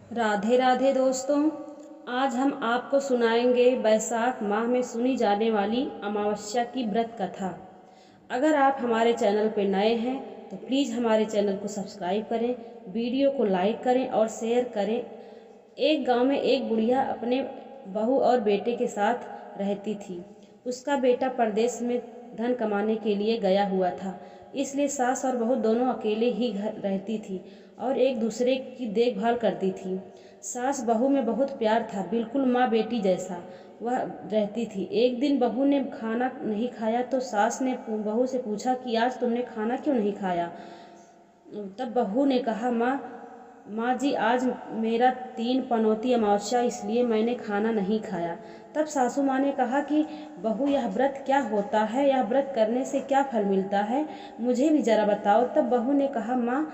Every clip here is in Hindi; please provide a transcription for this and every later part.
राधे राधे दोस्तों। आज हम आपको सुनाएंगे बैसाख माह में सुनी जाने वाली अमावस्या की व्रत कथा। अगर आप हमारे चैनल पर नए हैं तो प्लीज़ हमारे चैनल को सब्सक्राइब करें, वीडियो को लाइक करें और शेयर करें। एक गांव में एक बुढ़िया अपने बहू और बेटे के साथ रहती थी। उसका बेटा परदेश में धन कमाने के लिए गया हुआ था, इसलिए सास और बहू दोनों अकेले ही घर रहती थी और एक दूसरे की देखभाल करती थी। सास बहू में बहुत प्यार था, बिल्कुल माँ बेटी जैसा वह रहती थी। एक दिन बहू ने खाना नहीं खाया तो सास ने बहू से पूछा कि आज तुमने खाना क्यों नहीं खाया। तब बहू ने कहा, माँ जी, आज मेरा 3 पनौती अमावस्या, इसलिए मैंने खाना नहीं खाया। तब सासू माँ ने कहा कि बहू, यह व्रत क्या होता है, यह व्रत करने से क्या फल मिलता है, मुझे भी जरा बताओ। तब बहू ने कहा, माँ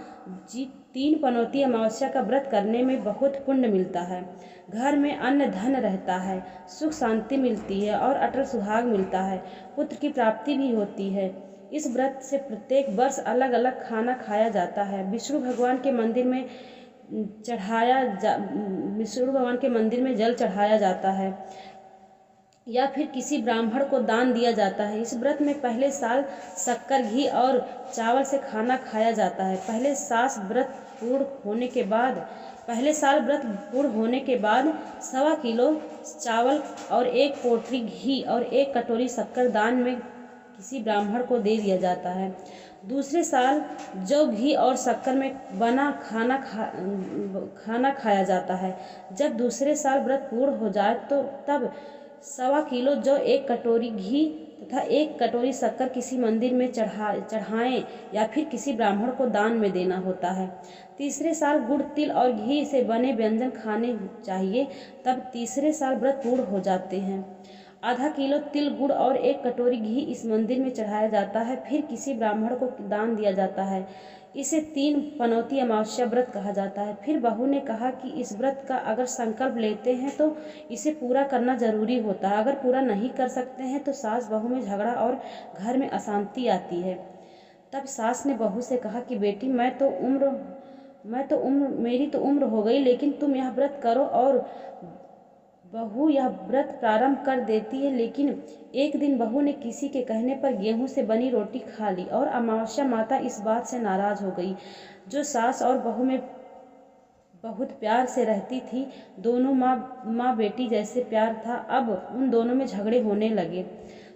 जी, 3 पनौती अमावस्या का व्रत करने में बहुत पुण्य मिलता है। घर में अन्न धन रहता है, सुख शांति मिलती है और अटल सुहाग मिलता है, पुत्र की प्राप्ति भी होती है। इस व्रत से प्रत्येक वर्ष अलग अलग खाना खाया जाता है। विष्णु भगवान के मंदिर में जल चढ़ाया जाता है या फिर किसी ब्राह्मण को दान दिया जाता है। इस व्रत में पहले साल शक्कर, घी और चावल से खाना खाया जाता है। पहले साल व्रत पूर्ण होने के बाद 1.25 किलो चावल और 1 पोटली घी और 1 कटोरी शक्कर दान में किसी ब्राह्मण को दे दिया जाता है। दूसरे साल जौ, घी और शक्कर में बना खाना खाया जाता है। जब दूसरे साल व्रत पूर्ण हो जाए तो तब 1.25 किलो जौ, 1 कटोरी घी तथा 1 कटोरी शक्कर किसी मंदिर में चढ़ाएं या फिर किसी ब्राह्मण को दान में देना होता है। तीसरे साल गुड़, तिल और घी से बने व्यंजन खाने चाहिए। तब तीसरे साल व्रत पूर्ण हो जाते हैं। आधा किलो तिल, गुड़ और 1 कटोरी घी इस मंदिर में चढ़ाया जाता है, फिर किसी ब्राह्मण को दान दिया जाता है। इसे 3 पनौती अमावस्या व्रत कहा जाता है। फिर बहू ने कहा कि इस व्रत का अगर संकल्प लेते हैं तो इसे पूरा करना जरूरी होता है। अगर पूरा नहीं कर सकते हैं तो सास बहू में झगड़ा और घर में अशांति आती है। तब सास ने बहू से कहा कि बेटी, मेरी तो उम्र हो गई, लेकिन तुम यह व्रत करो। और बहू यह व्रत प्रारंभ कर देती है, लेकिन एक दिन बहू ने किसी के कहने पर गेहूं से बनी रोटी खा ली और अमावस्या माता इस बात से नाराज हो गई। जो सास और बहू में बहुत प्यार से रहती थी, दोनों माँ बेटी जैसे प्यार था, अब उन दोनों में झगड़े होने लगे।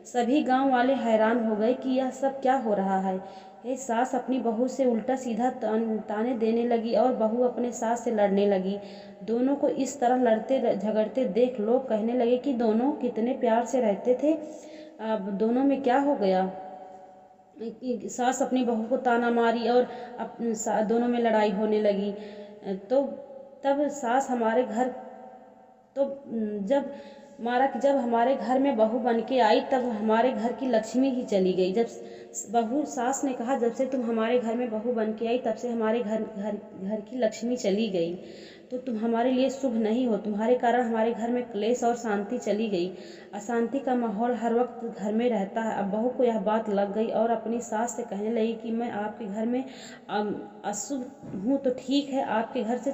सभी गांव वाले हैरान हो गए कि यह सब क्या हो रहा है। सास अपनी बहू से उल्टा सीधा ताने देने लगी और बहू अपने सास से लड़ने लगी। दोनों को इस तरह लड़ते झगड़ते देख लोग कहने लगे कि दोनों कितने प्यार से रहते थे, अब दोनों में क्या हो गया। सास अपनी बहू को ताना मारी और दोनों में लड़ाई होने लगी। तो तब सास हमारे घर तो जब हमारे घर में बहू बन के आई, तब हमारे घर की लक्ष्मी ही चली गई। सास ने कहा, जब से तुम हमारे घर में बहू बन के आई तब से हमारे घर की लक्ष्मी चली गई, तो तुम हमारे लिए शुभ नहीं हो। तुम्हारे कारण हमारे घर में क्लेश और शांति चली गई। अशांति का माहौल हर वक्त घर में रहता है। अब बहू को यह बात लग गई और अपनी सास से कहने लगी कि मैं आपके घर में अशुभ हूँ तो ठीक है, आपके घर से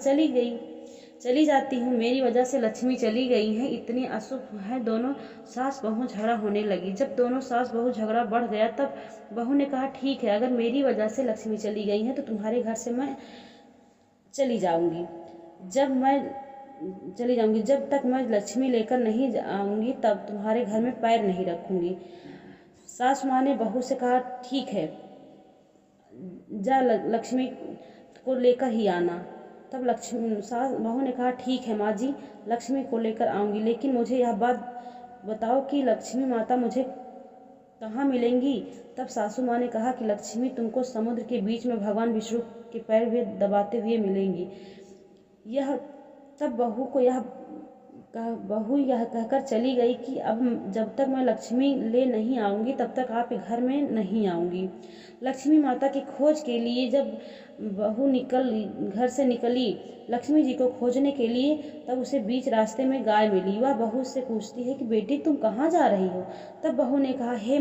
चली जाती हूँ, मेरी वजह से लक्ष्मी चली गई हैं, इतनी अशुभ है। दोनों सास बहू झगड़ा होने लगी। जब दोनों सास बहू झगड़ा बढ़ गया तब बहू ने कहा, ठीक है, अगर मेरी वजह से लक्ष्मी चली गई है तो तुम्हारे घर से मैं चली जाऊंगी। जब तक मैं लक्ष्मी लेकर नहीं आऊंगी तब तुम्हारे घर में पैर नहीं रखूंगी। सास माँ ने बहू से कहा, ठीक है, जा लक्ष्मी को लेकर ही आना। तब बहू ने कहा, ठीक है माँ जी, लक्ष्मी को लेकर आऊंगी, लेकिन मुझे यह बात बताओ कि लक्ष्मी माता मुझे कहाँ मिलेंगी। तब सासू माँ ने कहा कि लक्ष्मी तुमको समुद्र के बीच में भगवान विष्णु के पैर हुए दबाते हुए मिलेंगी। तब बहू यह कहकर चली गई कि अब जब तक मैं लक्ष्मी ले नहीं आऊंगी तब तक आपके घर में नहीं आऊंगी। लक्ष्मी माता की खोज के लिए जब बहू घर से निकली लक्ष्मी जी को खोजने के लिए, तब उसे बीच रास्ते में गाय मिली। वह बहू से पूछती है कि बेटी तुम कहाँ जा रही हो। तब बहू ने कहा, हे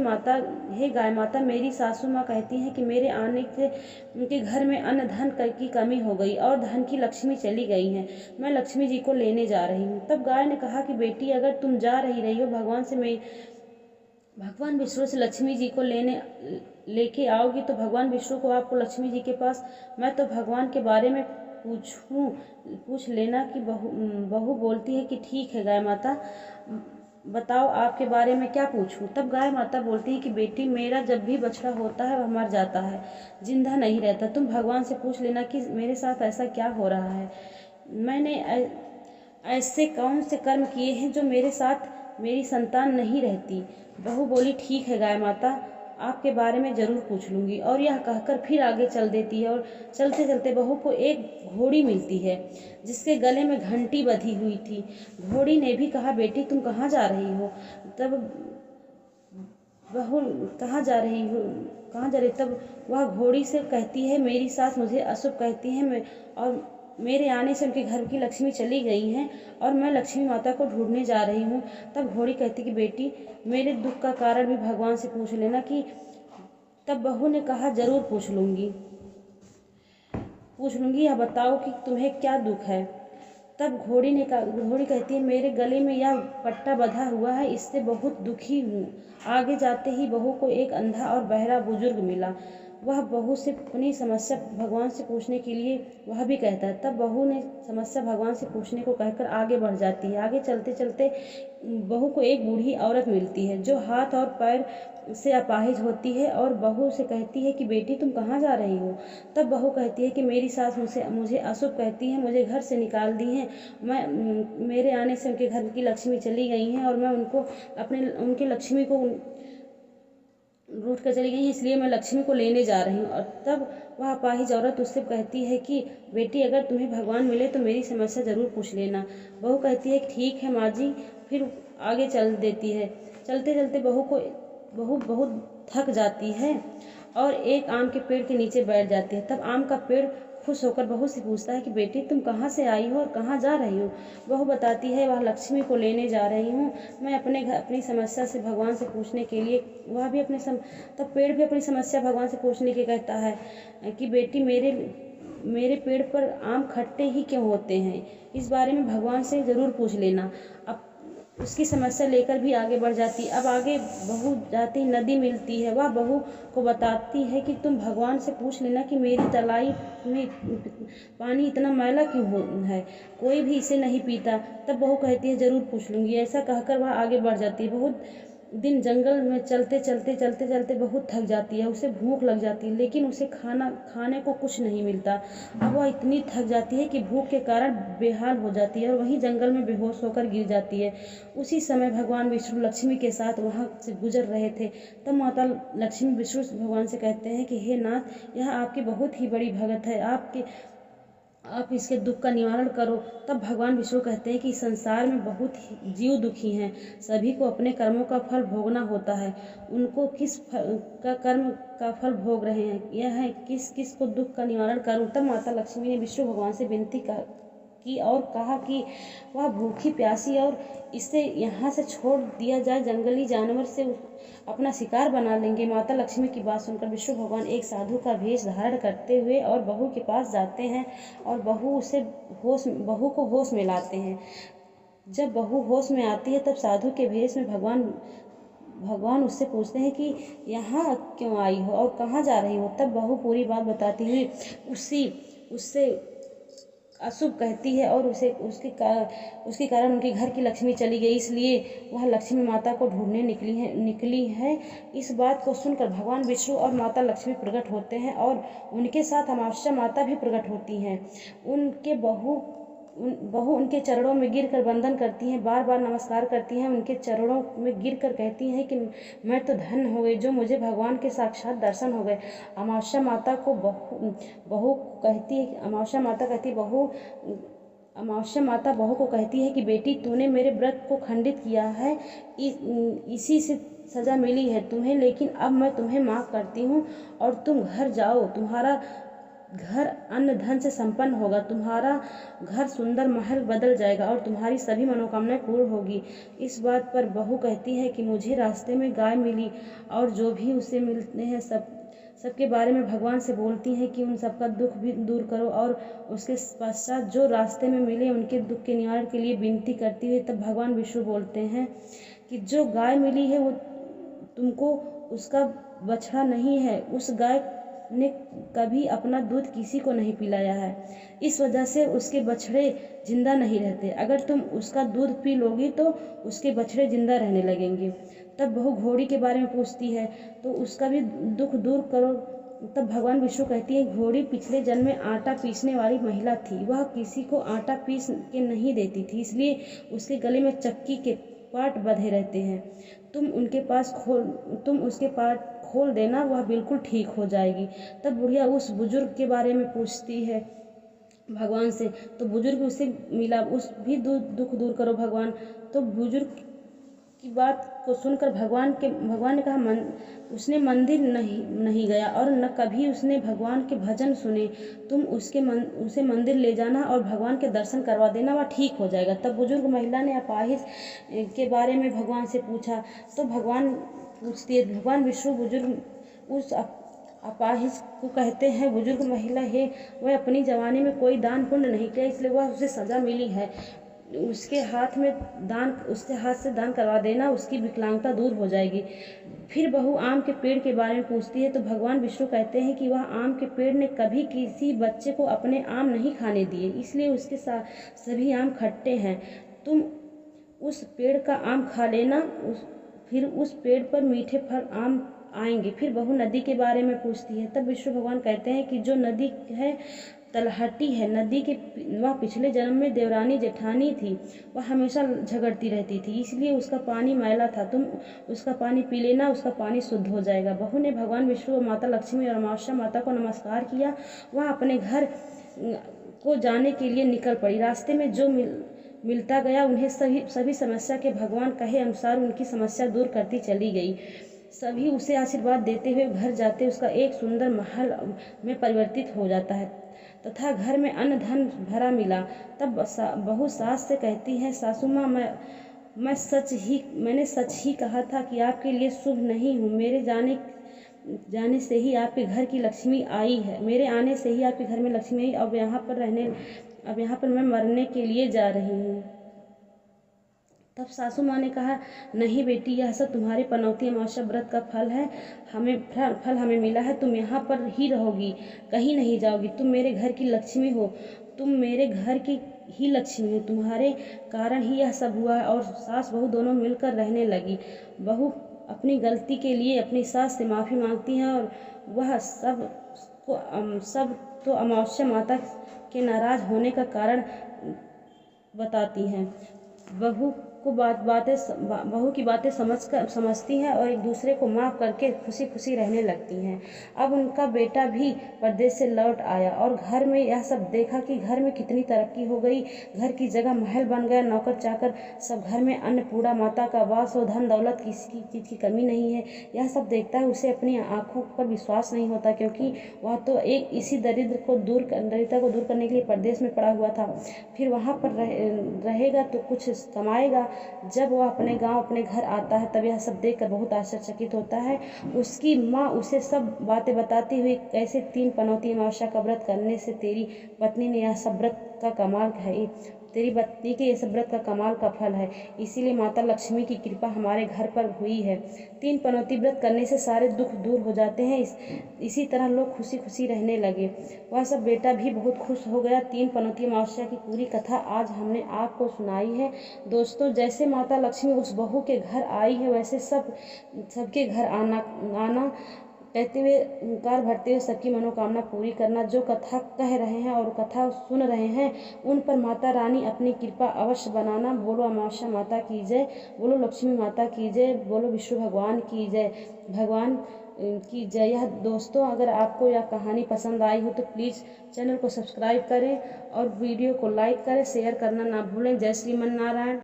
गाय माता, मेरी सासू माँ कहती हैं कि मेरे आने से उनके घर में अन्न धन की कमी हो गई और धन की लक्ष्मी चली गई हैं। मैं लक्ष्मी जी को लेने जा रही हूँ। तब गाय ने कहा कि बेटी, अगर तुम जा रही हो भगवान विष्णु से लक्ष्मी जी को लेके आओगी तो भगवान विष्णु को आपको लक्ष्मी जी के पास, मैं तो भगवान के बारे में पूछ लेना। कि बहू बोलती है कि ठीक है गाय माता, बताओ आपके बारे में क्या पूछूं। तब गाय माता बोलती है कि बेटी, मेरा जब भी बछड़ा होता है वह मर जाता है, जिंदा नहीं रहता। तुम भगवान से पूछ लेना कि मेरे साथ ऐसा क्या हो रहा है। मैंने ऐसे कौन से कर्म किए हैं जो मेरे साथ मेरी संतान नहीं रहती। बहू बोली, ठीक है गाय माता, आपके बारे में जरूर पूछ लूंगी। और यह कहकर फिर आगे चल देती है। और चलते चलते बहू को एक घोड़ी मिलती है जिसके गले में घंटी बंधी हुई थी। घोड़ी ने भी कहा, बेटी तुम कहाँ जा रही हो। तब बहू कहाँ जा रही। तब वह घोड़ी से कहती है, मेरी सास मुझे अशुभ कहती है और मेरे आने से उनके घर की लक्ष्मी चली गई हैं और मैं लक्ष्मी माता को ढूंढने जा रही हूँ। तब घोड़ी कहती कि बेटी, मेरे दुख का कारण भी भगवान से पूछ लेना। कि तब बहू ने कहा, जरूर पूछ लूंगी, यह बताओ कि तुम्हें क्या दुख है। तब घोड़ी कहती है, मेरे गले में यह पट्टा बंधा हुआ है, इससे बहुत दुखी हूँ। आगे जाते ही बहू को एक अंधा और बहरा बुजुर्ग मिला। वह बहू से अपनी समस्या भगवान से पूछने के लिए वह भी कहता है। तब बहू ने समस्या भगवान से पूछने को कहकर आगे बढ़ जाती है। आगे चलते चलते बहू को एक बूढ़ी औरत मिलती है जो हाथ और पैर से अपाहिज होती है और बहू से कहती है कि बेटी तुम कहाँ जा रही हो। तब बहू कहती है कि मेरी सास मुझे अशुभ कहती है, मुझे घर से निकाल दी हैं। मेरे आने से उनके घर की लक्ष्मी चली गई हैं और मैं उनकी लक्ष्मी को रूठ कर चली गई, इसलिए मैं लक्ष्मी को लेने जा रही हूँ। और तब वह अपाहिज औरत उससे कहती है कि बेटी, अगर तुम्हें भगवान मिले तो मेरी समस्या जरूर पूछ लेना। बहू कहती है ठीक है माँ जी। फिर आगे चल देती है। चलते चलते बहू बहुत थक जाती है और एक आम के पेड़ के नीचे बैठ जाती है। तब आम का पेड़ खुश होकर बहू से पूछता है कि बेटी तुम कहाँ से आई हो और कहाँ जा रही हो। बहू बताती है, वह लक्ष्मी को लेने जा रही हूँ। मैं अपनी समस्या से भगवान से पूछने के लिए तब पेड़ भी अपनी समस्या भगवान से पूछने के कहता है कि बेटी, मेरे पेड़ पर आम खट्टे ही क्यों होते हैं, इस बारे में भगवान से ज़रूर पूछ लेना। अब उसकी समस्या लेकर भी आगे बढ़ जाती। अब आगे बहू जाती, नदी मिलती है। वह बहू को बताती है कि तुम भगवान से पूछ लेना कि मेरी तलाई में पानी इतना मैला क्यों है, कोई भी इसे नहीं पीता। तब बहू कहती है, जरूर पूछ लूंगी। ऐसा कहकर वह आगे बढ़ जाती है। बहुत दिन जंगल में चलते चलते बहुत थक जाती है। उसे भूख लग जाती है, लेकिन उसे खाने को कुछ नहीं मिलता। अब वह इतनी थक जाती है कि भूख के कारण बेहाल हो जाती है और वहीं जंगल में बेहोश होकर गिर जाती है। उसी समय भगवान विष्णु लक्ष्मी के साथ वहां से गुजर रहे थे। तब माता लक्ष्मी विष्णु भगवान से कहते हैं कि हे नाथ, यह आपकी बहुत ही बड़ी भगत है, आप इसके दुख का निवारण करो। तब भगवान विष्णु कहते हैं कि संसार में बहुत ही जीव दुखी हैं, सभी को अपने कर्मों का फल भोगना होता है। उनको किस कर्म का फल भोग रहे हैं, यह है किस को दुख का निवारण करूं। तब माता लक्ष्मी ने विष्णु भगवान से विनती की और कहा कि वह भूखी प्यासी और इसे यहाँ से छोड़ दिया जाए, जंगली जानवर से अपना शिकार बना लेंगे। माता लक्ष्मी की बात सुनकर विष्णु भगवान एक साधु का वेश धारण करते हुए और बहू के पास जाते हैं और बहू को होश में लाते हैं। जब बहू होश में आती है तब साधु के वेश में भगवान उससे पूछते हैं कि यहाँ क्यों आई हो और कहाँ जा रही हो। तब बहू पूरी बात बताती हुई उससे अशुभ कहती है और उसके कारण उनके घर की लक्ष्मी चली गई, इसलिए वह लक्ष्मी माता को ढूंढने निकली है। इस बात को सुनकर भगवान विष्णु और माता लक्ष्मी प्रकट होते हैं और उनके साथ अमावस्या माता भी प्रकट होती हैं। बहू उनके चरणों में गिरकर वंदन करती हैं, बार बार नमस्कार करती हैं, उनके चरणों में गिरकर कहती हैं कि मैं तो धन्य हो गई जो मुझे भगवान के साक्षात दर्शन हो गए। अमावस्या माता बहू को कहती है कि बेटी, तूने मेरे व्रत को खंडित किया है, इसी से सजा मिली है तुम्हें, लेकिन अब मैं तुम्हें माफ करती हूँ और तुम घर जाओ। तुम्हारा घर अन्न धन से संपन्न होगा, तुम्हारा घर सुंदर महल बदल जाएगा और तुम्हारी सभी मनोकामनाएं पूर्ण होगी। इस बात पर बहू कहती है कि मुझे रास्ते में गाय मिली और जो भी उसे मिलते हैं सबके बारे में भगवान से बोलती हैं कि उन सबका दुख भी दूर करो, और उसके पश्चात जो रास्ते में मिले उनके दुख के निवारण के लिए विनती करती हुई तब भगवान विष्णु बोलते हैं कि जो गाय मिली है वो तुमको उसका बछड़ा नहीं है, उस गाय ने कभी अपना दूध किसी को नहीं पिलाया है, इस वजह से उसके बछड़े जिंदा नहीं रहते। अगर तुम उसका दूध पी लोगी तो उसके बछड़े जिंदा रहने लगेंगे। तब बहू घोड़ी के बारे में पूछती है तो उसका भी दुख दूर करो। तब भगवान विष्णु कहती है घोड़ी पिछले जन्म में आटा पीसने वाली महिला थी, वह किसी को आटा पीस के नहीं देती थी, इसलिए उसके गले में चक्की के पाट बंधे रहते हैं। तुम उसके पाट खोल देना, वह बिल्कुल ठीक हो जाएगी। तब बुढ़िया उस बुजुर्ग के बारे में पूछती है भगवान से, तो बुजुर्ग उससे मिला, उस भी दुख दूर करो भगवान। तो बुजुर्ग की बात को सुनकर भगवान ने कहा उसने मंदिर नहीं गया और न कभी उसने भगवान के भजन सुने, तुम उसे मंदिर ले जाना और भगवान के दर्शन करवा देना, वह ठीक हो जाएगा। तब बुजुर्ग महिला ने अपाहिज के बारे में भगवान से पूछा, तो भगवान विष्णु बुजुर्ग उस अपाहिज को कहते हैं बुजुर्ग महिला है, वह अपनी जवानी में कोई दान पुण्य नहीं किया, इसलिए वह उसे सजा मिली है, उसके हाथ से दान करवा देना, उसकी विकलांगता दूर हो जाएगी। फिर बहू आम के पेड़ के बारे में पूछती है तो भगवान विष्णु कहते हैं कि वह आम के पेड़ ने कभी किसी बच्चे को अपने आम नहीं खाने दिए, इसलिए उसके सभी आम खट्टे हैं। तुम उस पेड़ का आम खा लेना, फिर उस पेड़ पर मीठे फल आम आएंगे। फिर बहू नदी के बारे में पूछती है, तब विष्णु भगवान कहते हैं कि जो नदी है तलहटी है, वह पिछले जन्म में देवरानी जेठानी थी, वह हमेशा झगड़ती रहती थी, इसलिए उसका पानी मैला था, तुम उसका पानी पी लेना, उसका पानी शुद्ध हो जाएगा। बहू ने भगवान विष्णु और माता लक्ष्मी और अमावस्या माता को नमस्कार किया, वह अपने घर को जाने के लिए निकल पड़ी। रास्ते में जो मिलता गया उन्हें सभी समस्या के भगवान कहे अनुसार उनकी समस्या दूर करती चली गई। सभी उसे आशीर्वाद देते हुए घर जाते उसका एक सुंदर महल में परिवर्तित हो जाता है तथा घर में अन्न धन भरा मिला। तब बहू सास से कहती है, सासू माँ मैंने सच ही कहा था कि आपके लिए शुभ नहीं हूँ, मेरे जाने से ही आपके घर की लक्ष्मी आई है, मेरे आने से ही आपके घर में लक्ष्मी आई, अब यहाँ पर मैं मरने के लिए जा रही हूँ। तब सासू माँ ने कहा, नहीं बेटी, यह सब तुम्हारे पनौती अमावस्या व्रत का फल है, हमें मिला है, तुम यहाँ पर ही रहोगी, कहीं नहीं जाओगी, तुम मेरे घर की लक्ष्मी हो, तुम्हारे कारण ही यह सब हुआ है। और सास बहू दोनों मिलकर रहने लगी। बहू अपनी गलती के लिए अपनी सास से माफ़ी मांगती हैं और वह सब तो अमावस्या माता के नाराज होने का कारण बताती हैं। बहू की बातें समझती हैं और एक दूसरे को माफ करके खुशी खुशी रहने लगती हैं। अब उनका बेटा भी परदेश से लौट आया और घर में यह सब देखा कि घर में कितनी तरक्की हो गई, घर की जगह महल बन गया, नौकर चाकर सब घर में, अन्नपूर्णा माता का वास हो, धन दौलत किसी चीज़ की कमी नहीं है। यह सब देखता है उसे अपनी आंखों पर विश्वास नहीं होता, क्योंकि वह तो इसी दरिद्रता को दूर करने के लिए परदेश में पड़ा हुआ था, फिर वहाँ पर रहेगा तो कुछ कमाएगा। जब वह अपने गांव अपने घर आता है तब यह सब देखकर बहुत आश्चर्यचकित होता है। उसकी माँ उसे सब बातें बताती हुई, कैसे 3 पनौती अमावस्या का व्रत करने से तेरी पत्नी ने यह सब व्रत का कमाल है, तेरी पत्नी के यह सब व्रत का कमाल का फल है, इसीलिए माता लक्ष्मी की कृपा हमारे घर पर हुई है। 3 पनौती व्रत करने से सारे दुख दूर हो जाते हैं। इसी तरह लोग खुशी खुशी रहने लगे। वह सब बेटा भी बहुत खुश हो गया। 3 पनौती अमावस्या की पूरी कथा आज हमने आपको सुनाई है। दोस्तों, जैसे माता लक्ष्मी उस बहू के घर आई है, वैसे सबके घर आना कहते हुए ओंकार भरते हुए सबकी मनोकामना पूरी करना। जो कथा कह रहे हैं और कथा सुन रहे हैं उन पर माता रानी अपनी कृपा अवश्य बनाना। बोलो अमावस्या माता की जय, बोलो लक्ष्मी माता की जय, बोलो विष्णु भगवान की जय, भगवान की जय। यह दोस्तों, अगर आपको यह कहानी पसंद आई हो तो प्लीज़ चैनल को सब्सक्राइब करें और वीडियो को लाइक करें, शेयर करना ना भूलें। जय श्रीमन नारायण।